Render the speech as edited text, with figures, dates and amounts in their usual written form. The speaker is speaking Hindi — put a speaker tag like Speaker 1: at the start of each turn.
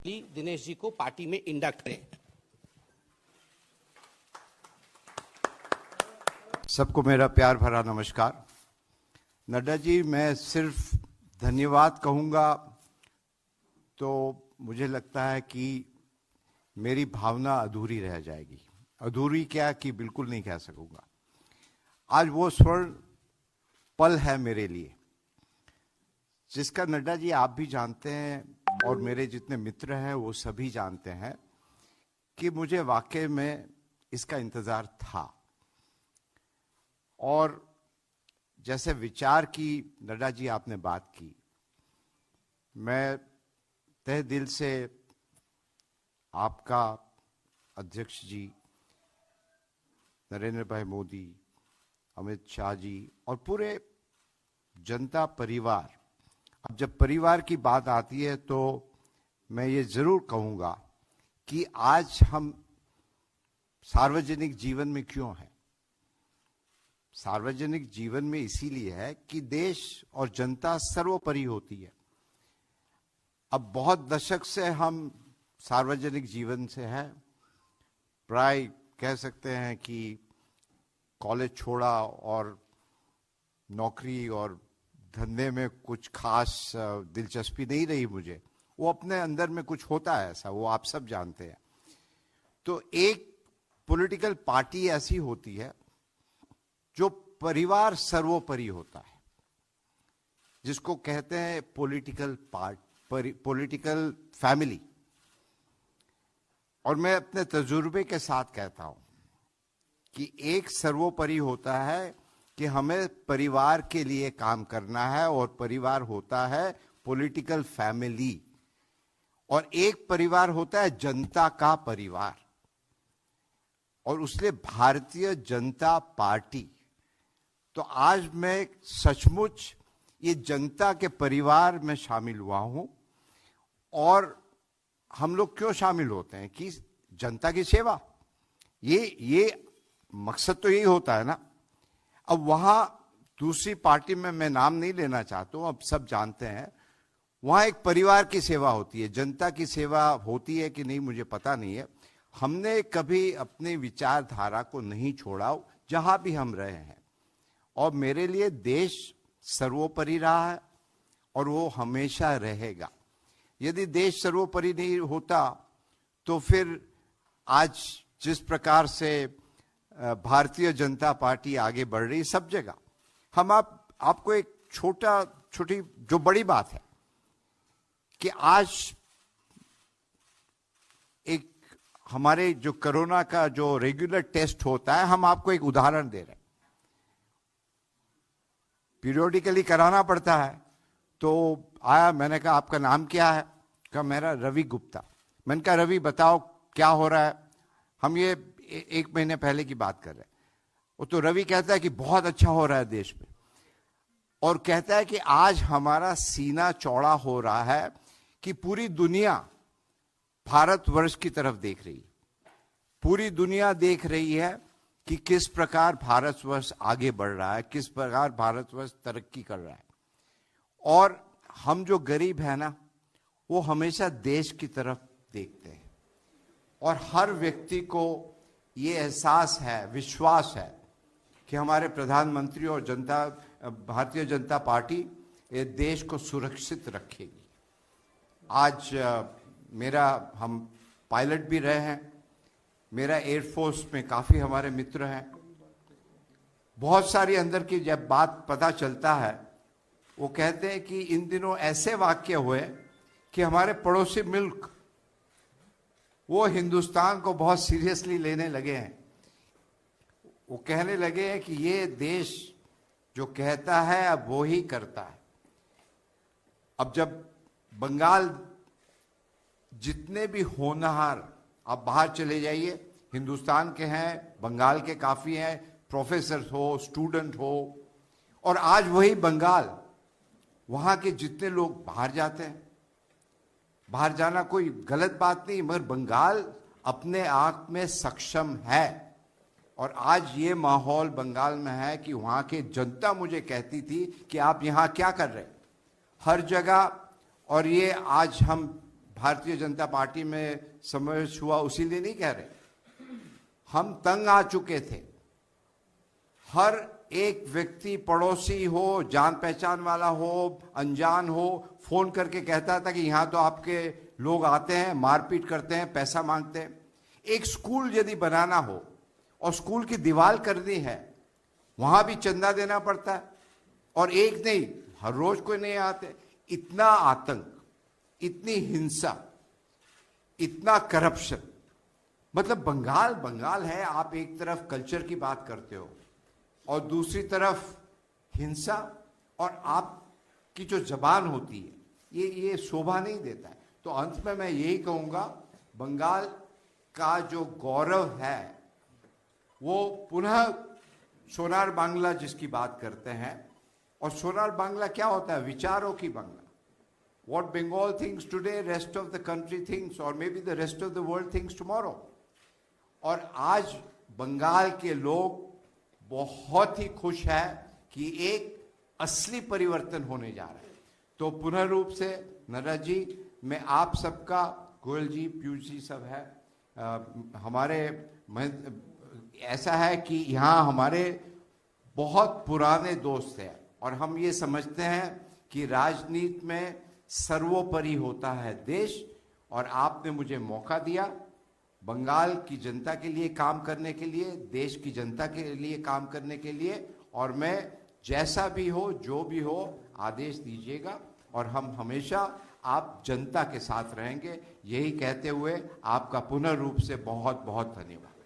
Speaker 1: दिनेश जी को पार्टी में इंडक्ट करें।
Speaker 2: सबको मेरा प्यार भरा नमस्कार। नड्डा जी, मैं सिर्फ धन्यवाद कहूँगा तो मुझे लगता है कि मेरी भावना अधूरी रह जाएगी। अधूरी क्या कि बिल्कुल नहीं कह सकूँगा। आज वो स्वर्ण पल है मेरे लिए जिसका नड्डा जी आप भी जानते हैं और मेरे जितने मित्र हैं वो सभी जानते हैं कि मुझे वाकई में इसका इंतज़ार था। और जैसे विचार की नड्डा जी आपने बात की, मैं तहे दिल से आपका अध्यक्ष जी नरेंद्र भाई मोदी, अमित शाह जी और पूरे जनता परिवार, अब जब परिवार की बात आती है तो मैं ये जरूर कहूँगा कि आज हम सार्वजनिक जीवन में क्यों हैं। सार्वजनिक जीवन में इसीलिए है कि देश और जनता सर्वोपरि होती है। अब बहुत दशक से हम सार्वजनिक जीवन से हैं। प्राय कह सकते हैं कि कॉलेज छोड़ा और नौकरी और धंधे में कुछ खास दिलचस्पी नहीं रही मुझे। वो अपने अंदर में कुछ होता है ऐसा, वो आप सब जानते हैं। तो एक पॉलिटिकल पार्टी ऐसी होती है जो परिवार सर्वोपरि होता है, जिसको कहते हैं पॉलिटिकल फैमिली। और मैं अपने तजुर्बे के साथ कहता हूं कि एक सर्वोपरि होता है कि हमें परिवार के लिए काम करना है और परिवार होता है पॉलिटिकल फैमिली, और एक परिवार होता है जनता का परिवार। और उसलिए भारतीय जनता पार्टी, तो आज मैं सचमुच ये जनता के परिवार में शामिल हुआ हूं। और हम लोग क्यों शामिल होते हैं कि जनता की सेवा, ये मकसद तो यही होता है ना। अब वहां दूसरी पार्टी में मैं नाम नहीं लेना चाहता हूं, अब सब जानते हैं, वहां एक परिवार की सेवा होती है। जनता की सेवा होती है कि नहीं मुझे पता नहीं है। हमने कभी अपनी विचारधारा को नहीं छोड़ा जहां भी हम रहे हैं। और मेरे लिए देश सर्वोपरि रहा है और वो हमेशा रहेगा। यदि देश सर्वोपरि नहीं होता तो फिर आज जिस प्रकार से भारतीय जनता पार्टी आगे बढ़ रही सब जगह, हम आपको एक छोटी जो बड़ी बात है कि आज एक हमारे जो कोरोना का जो रेगुलर टेस्ट होता है, हम आपको एक उदाहरण दे रहे हैं। पीरियोडिकली कराना पड़ता है। तो आया, मैंने कहा आपका नाम क्या है? कहा मेरा रवि गुप्ता। मैंने कहा रवि बताओ क्या हो रहा है। हम ये 1 महीने पहले की बात कर रहे हैं। वो तो रवि कहता है कि बहुत अच्छा हो रहा है देश में, और कहता है कि आज हमारा सीना चौड़ा हो रहा है कि पूरी दुनिया भारतवर्ष की तरफ देख रही है। पूरी दुनिया देख रही है कि किस प्रकार भारतवर्ष आगे बढ़ रहा है, किस प्रकार भारतवर्ष तरक्की कर रहा है। और हम जो गरीब है ना, वो हमेशा देश की तरफ देखते हैं। और हर व्यक्ति को ये एहसास है, विश्वास है कि हमारे प्रधानमंत्री और भारतीय जनता पार्टी ये देश को सुरक्षित रखेगी। आज हम पायलट भी रहे हैं। मेरा एयरफोर्स में काफ़ी हमारे मित्र हैं। बहुत सारी अंदर की जब बात पता चलता है, वो कहते हैं कि इन दिनों ऐसे वाक्य हुए कि हमारे पड़ोसी मुल्क वो हिंदुस्तान को बहुत सीरियसली लेने लगे हैं। वो कहने लगे हैं कि ये देश जो कहता है अब वो ही करता है। अब जब बंगाल जितने भी होनहार, आप बाहर चले जाइए, हिंदुस्तान के हैं, बंगाल के काफ़ी हैं, प्रोफेसर हो, स्टूडेंट हो। और आज वही बंगाल, वहाँ के जितने लोग बाहर जाते हैं, बाहर जाना कोई गलत बात नहीं, मगर बंगाल अपने आप में सक्षम है। और आज ये माहौल बंगाल में है कि वहाँ की जनता मुझे कहती थी कि आप यहाँ क्या कर रहे हैं, हर जगह। और ये आज हम भारतीय जनता पार्टी में समावेश हुआ उसीलिए नहीं कह रहे, हम तंग आ चुके थे। हर एक व्यक्ति, पड़ोसी हो, जान पहचान वाला हो, अनजान हो, फोन करके कहता था कि यहां तो आपके लोग आते हैं, मारपीट करते हैं, पैसा मांगते हैं। एक स्कूल यदि बनाना हो और स्कूल की दीवार करनी है, वहां भी चंदा देना पड़ता है, और एक नहीं, हर रोज कोई नहीं आते। इतना आतंक, इतनी हिंसा, इतना करप्शन, मतलब बंगाल बंगाल है। आप एक तरफ कल्चर की बात करते हो और दूसरी तरफ हिंसा, और आपकी जो जबान होती है ये शोभा नहीं देता है। तो अंत में मैं यही कहूंगा, बंगाल का जो गौरव है वो पुनः सोनार बांग्ला जिसकी बात करते हैं, और सोनार बांग्ला क्या होता है? विचारों की Bangla. What Bengal thinks today, rest of the country thinks, or maybe the rest of the world thinks tomorrow. और आज बंगाल के लोग बहुत ही खुश है कि एक असली परिवर्तन होने जा रहा है। तो पुनः रूप से नरज जी, मैं आप सबका, गोयल जी, पीयूष जी सब है, हमारे ऐसा है कि यहाँ हमारे बहुत पुराने दोस्त हैं, और हम ये समझते हैं कि राजनीति में सर्वोपरि होता है देश। और आपने मुझे मौका दिया बंगाल की जनता के लिए काम करने के लिए, देश की जनता के लिए काम करने के लिए, और मैं जैसा भी हो, जो भी हो, आदेश दीजिएगा और हम हमेशा आप जनता के साथ रहेंगे। यही कहते हुए आपका पुनः रूप से बहुत बहुत धन्यवाद।